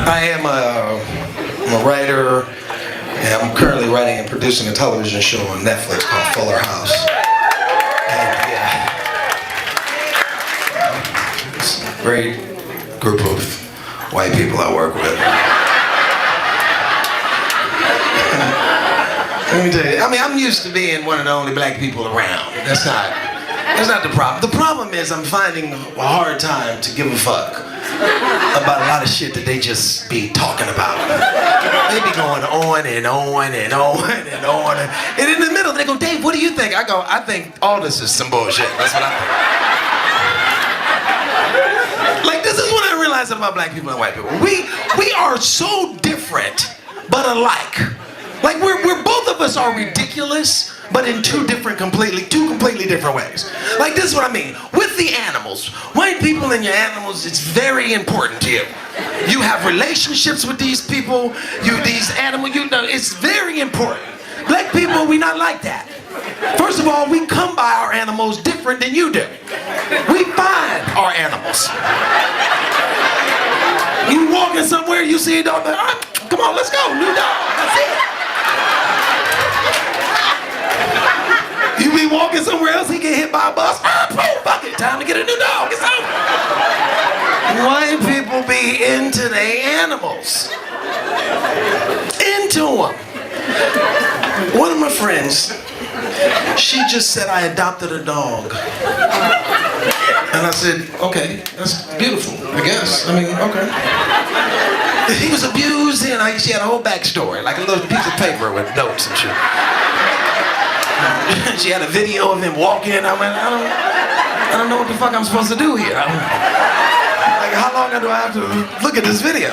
I'm a writer, and I'm currently writing and producing a television show on Netflix called Fuller House. And yeah, it's a great group of white people I work with. Let me tell you, I mean, I'm used to being one of the only black people around. That's not the problem. The problem is I'm finding a hard time to give a fuck about a lot of shit that they just be talking about. They be going on and on and on and on. And in the middle, they go, Dave, what do you think? I go, I think all this is some bullshit. That's what I think. Like, this is what I realized about black people and white people. We are so different, but alike. Like, we're both of us are ridiculous, but in two completely different ways. Like, this is what I mean. With the animals, white people and your animals, it's very important to you. You have relationships with these people, these animals, it's very important. Black people, we not like that. First of all, we come by our animals different than you do. We find our animals. You walking somewhere, you see a dog, come on, let's go, new dog, that's it. You be walking somewhere else, he get hit by a bus. Fuck it, time to get a new dog. It's over. White people be into their animals. Into them. One of my friends, she just said, I adopted a dog. And I said, okay, that's beautiful, I guess. I mean, okay. He was abused, and she had a whole backstory, like a little piece of paper with notes and shit. She had a video of him walking. I went, I don't know what the fuck I'm supposed to do here. Like, how long do I have to look at this video?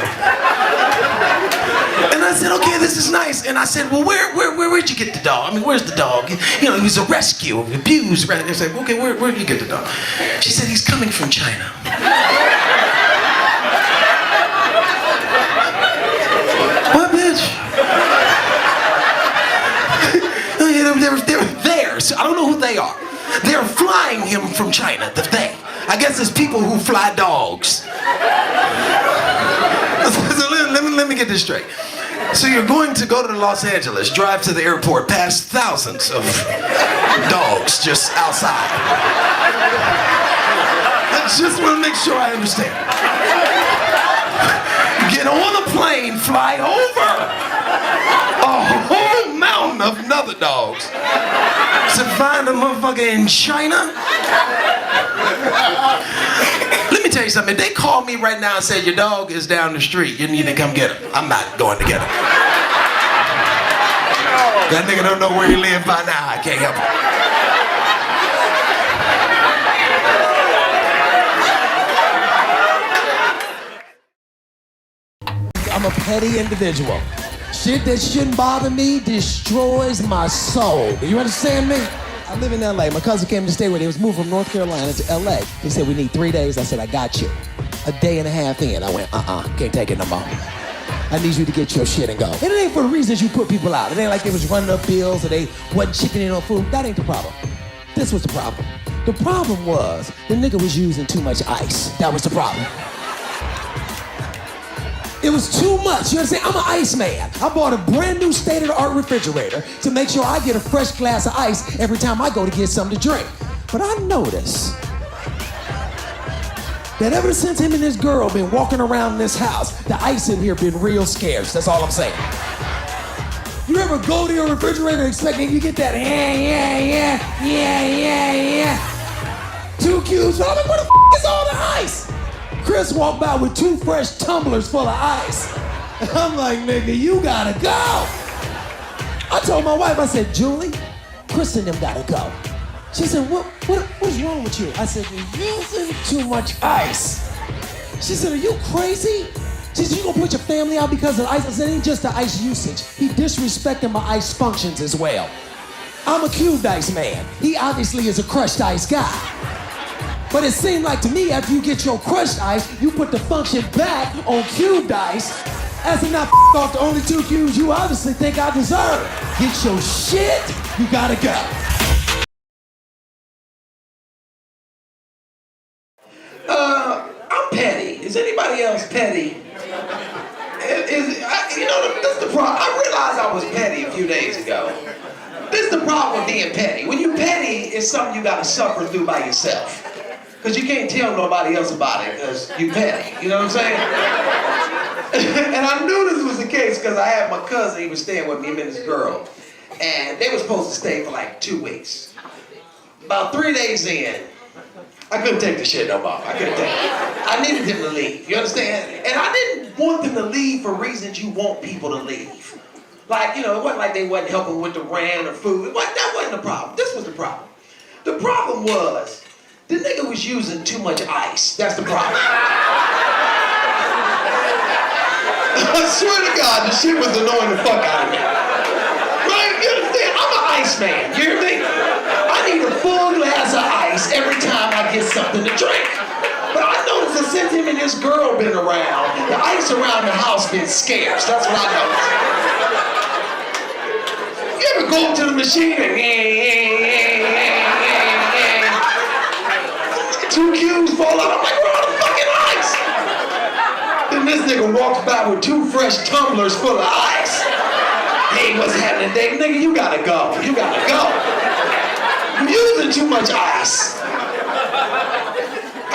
And I said, okay, this is nice. And I said, well, where'd you get the dog? I mean, where's the dog? You know, he was a rescue, abused. Right? I said, okay, where'd you get the dog? She said, he's coming from China. What, bitch? They're there. So I don't know who they are. They're flying him from China. They. I guess it's people who fly dogs. So let me get this straight. So you're going to go to Los Angeles, drive to the airport, past thousands of dogs just outside. I just want to make sure I understand. Get on a plane, fly over a whole mountain of other dogs to find a motherfucker in China. Let me tell you something. If they call me right now and say your dog is down the street, you need to come get him, I'm not going to get him. That nigga don't know where he lives by now. I can't help him. I'm a petty individual. Shit that shouldn't bother me destroys my soul. Do you understand me? I live in LA. My cousin came to stay with me. He was moved from North Carolina to LA. He said, we need 3 days. I said, I got you. A day and a half in, I went, can't take it no more. I need you to get your shit and go. And it ain't for the reasons you put people out. It ain't like they was running up bills or they wasn't chipping in on food. That ain't the problem. This was the problem. The problem was the nigga was using too much ice. That was the problem. It was too much, you understand? I'm an ice man. I bought a brand new state-of-the-art refrigerator to make sure I get a fresh glass of ice every time I go to get something to drink. But I noticed that ever since him and this girl been walking around this house, the ice in here been real scarce. That's all I'm saying. You ever go to your refrigerator expecting you get that, yeah. 2 cubes, I'm like, where the f is all the ice? Chris walked by with 2 fresh tumblers full of ice. And I'm like, nigga, you gotta go. I told my wife, I said, Julie, Chris and them gotta go. She said, what's wrong with you? I said, you're using too much ice. She said, are you crazy? She said, you gonna put your family out because of ice? I said, it ain't just the ice usage. He disrespecting my ice functions as well. I'm a cubed ice man. He obviously is a crushed ice guy. But it seemed like to me, after you get your crushed ice, you put the function back on cubed ice. As if not off the only 2 cubes you obviously think I deserve. Get your shit, you gotta go. I'm petty. Is anybody else petty? This is the problem. I realized I was petty a few days ago. This is the problem with being petty. When you're petty, it's something you gotta suffer through by yourself. Because you can't tell nobody else about it because you're petty. You know what I'm saying? And I knew this was the case because I had my cousin, he was staying with me, him and his girl. And they were supposed to stay for like 2 weeks. About 3 days in, I couldn't take the shit no more. I couldn't take it. I needed them to leave. You understand? And I didn't want them to leave for reasons you want people to leave. Like, it wasn't like they wasn't helping with the rent or food. That wasn't the problem. This was the problem. The problem was, the nigga was using too much ice. That's the problem. I swear to God, the shit was annoying the fuck out of me. Right? You understand? I'm an ice man. You hear me? I need a full glass of ice every time I get something to drink. But I noticed that since him and his girl been around, the ice around the house been scarce. That's what I noticed. You ever go up to the machine and 2 cubes fall out? I'm like, where are the fucking ice? Then this nigga walks by with 2 fresh tumblers full of ice. Hey, what's happening, Dave? Nigga, you gotta go. You gotta go. You're using too much ice.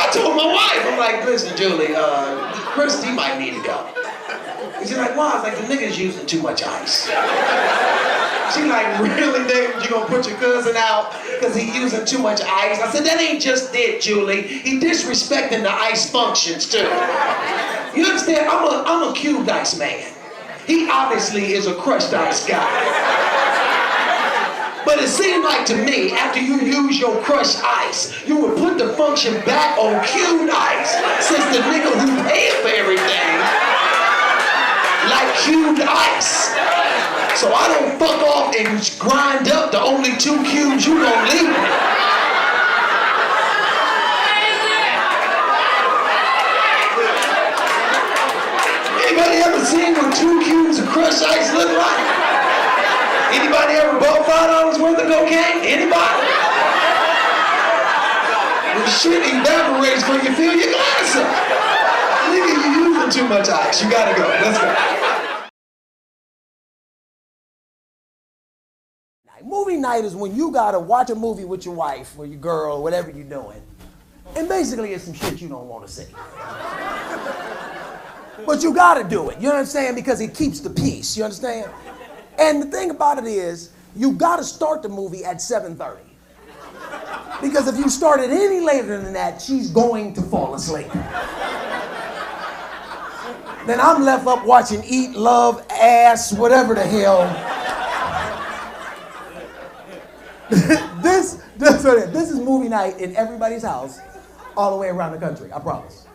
I told my wife, I'm like, listen, Julie, Christy might need to go. And she's like, why? I was like, the nigga's using too much ice. She's like, really, David? You gonna put your cousin out because he using too much ice? I said, that ain't just it, Julie. He disrespecting the ice functions, too. You understand? I'm a cubed ice man. He obviously is a crushed ice guy. But it seemed like to me, after you use your crushed ice, you would put the function back on cubed ice, since the nigga who paid for everything like cubed ice. So I don't fuck off and grind up the only 2 cubes you gonna leave me. Anybody ever seen what 2 cubes of crushed ice look like? Anybody ever bought $5 worth of cocaine? Anybody? When shit evaporates when you fill your glass up. Nigga, you using too much ice. You gotta go. Let's go. Movie night is when you gotta watch a movie with your wife or your girl or whatever you're doing. And basically it's some shit you don't want to see. But you gotta do it, you know what I'm saying? Because it keeps the peace, you understand? And the thing about it is, you gotta start the movie at 7:30. Because if you start it any later than that, she's going to fall asleep. Then I'm left up watching Eat, Love, Ass, whatever the hell. This is movie night in everybody's house all the way around the country, I promise.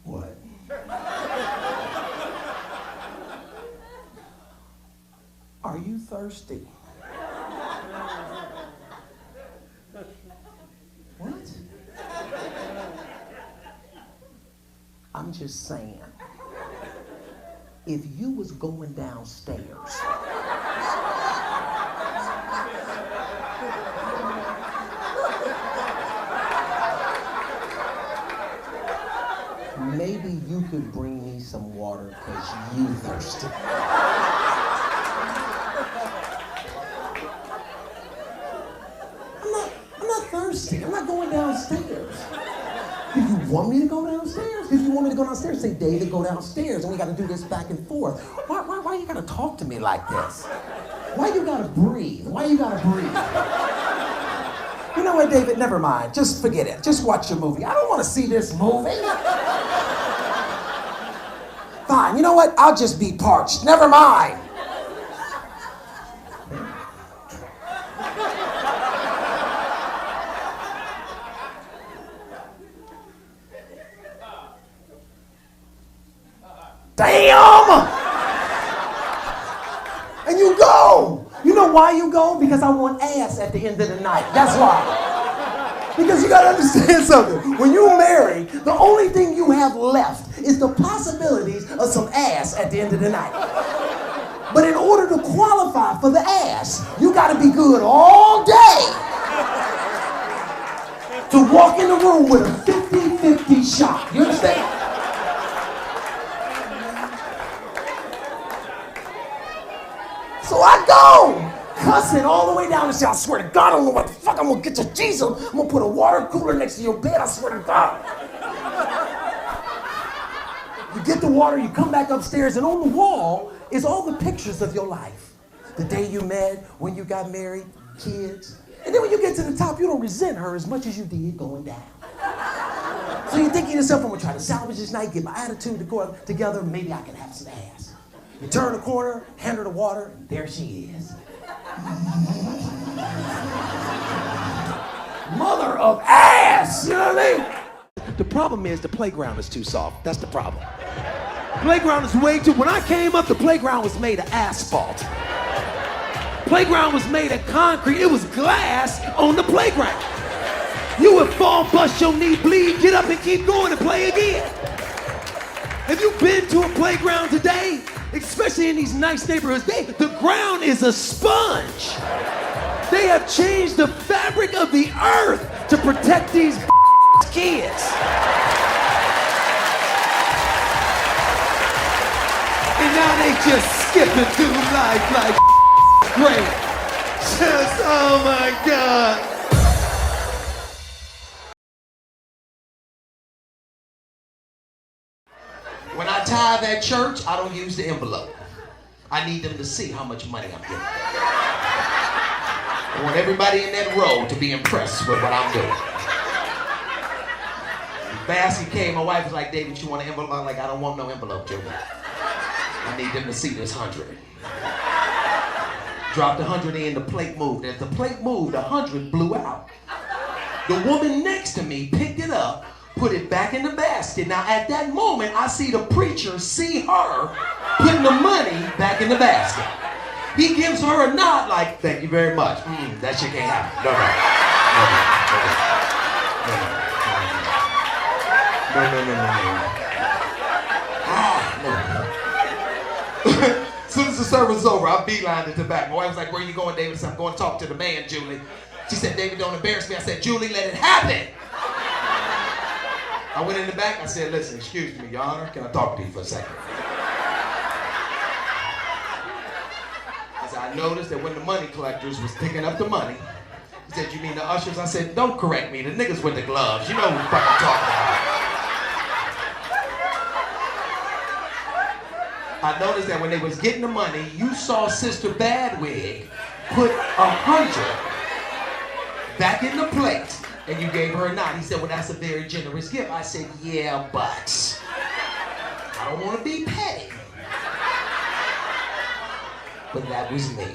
What? Are you thirsty? What? I'm just saying, if you was going downstairs, maybe you could bring me some water because you thirsty. I'm not thirsty. I'm not going downstairs. Do you want me to go downstairs? If you want me to go downstairs, say, David, go downstairs, and we got to do this back and forth. Why you got to talk to me like this? Why you got to breathe? Why you got to breathe? You know what, David? Never mind. Just forget it. Just watch your movie. I don't want to see this movie. Fine. You know what? I'll just be parched. Never mind. Damn! And you go. You know why you go? Because I want ass at the end of the night. That's why. Because you gotta understand something. When you marry, the only thing you have left is the possibilities of some ass at the end of the night. But in order to qualify for the ass, you gotta be good all day to walk in the room with a 50-50 shot. You understand? So I go, cussing all the way down the street. I swear to God, I don't know what the fuck I'm gonna get to Jesus. I'm gonna put a water cooler next to your bed, I swear to God. You get the water, you come back upstairs, and on the wall is all the pictures of your life. The day you met, when you got married, kids. And then when you get to the top, you don't resent her as much as you did going down. So you think to yourself, I'm gonna try to salvage this night, get my attitude to go together, maybe I can have some ass. You turn the corner, hand her the water, and there she is. Mother of ass, you know what I mean? The problem is the playground is too soft. That's the problem. Playground is way too, when I came up, the playground was made of asphalt. Playground was made of concrete. It was glass on the playground. You would fall, bust your knee, bleed, get up and keep going and play again. Have you been to a playground today? Especially in these nice neighborhoods, the ground is a sponge. They have changed the fabric of the earth to protect these kids. And now they just skipping through life like great. Just, oh my God. When I tithe at church, I don't use the envelope. I need them to see how much money I'm getting. I want everybody in that row to be impressed with what I'm doing. The basket came, my wife was like, David, you want an envelope? I'm like, I don't want no envelope, Joe. I need them to see this 100. Dropped 100 in, the plate moved. As the plate moved, 100 blew out. The woman next to me picked it up, put it back in the basket. Now at that moment, I see the preacher see her putting the money back in the basket. He gives her a nod like, thank you very much. That shit can't happen. No. As soon as the service was over, I beelined it to back. My wife was like, where are you going, David? I said, I'm going to talk to the man, Julie. She said, David, don't embarrass me. I said, Julie, let it happen. I went in the back, I said, listen, excuse me, Your Honor, can I talk to you for a second? I said, I noticed that when the money collectors was picking up the money, he said, you mean the ushers? I said, don't correct me, the niggas with the gloves, you know what I'm fucking talking about. I noticed that when they was getting the money, you saw Sister Badwig put 100 back in the plate. And you gave her a nod. He said, well, that's a very generous gift. I said, yeah, but I don't want to be petty. But that was me.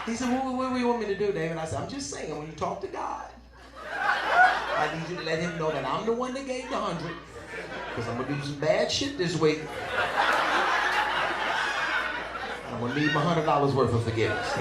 He said, well, what do you want me to do, David? I said, I'm just saying, when you talk to God, I need you to let him know that I'm the one that gave the 100, because I'm going to do some bad shit this week. I'm going to need my $100 worth of forgiveness.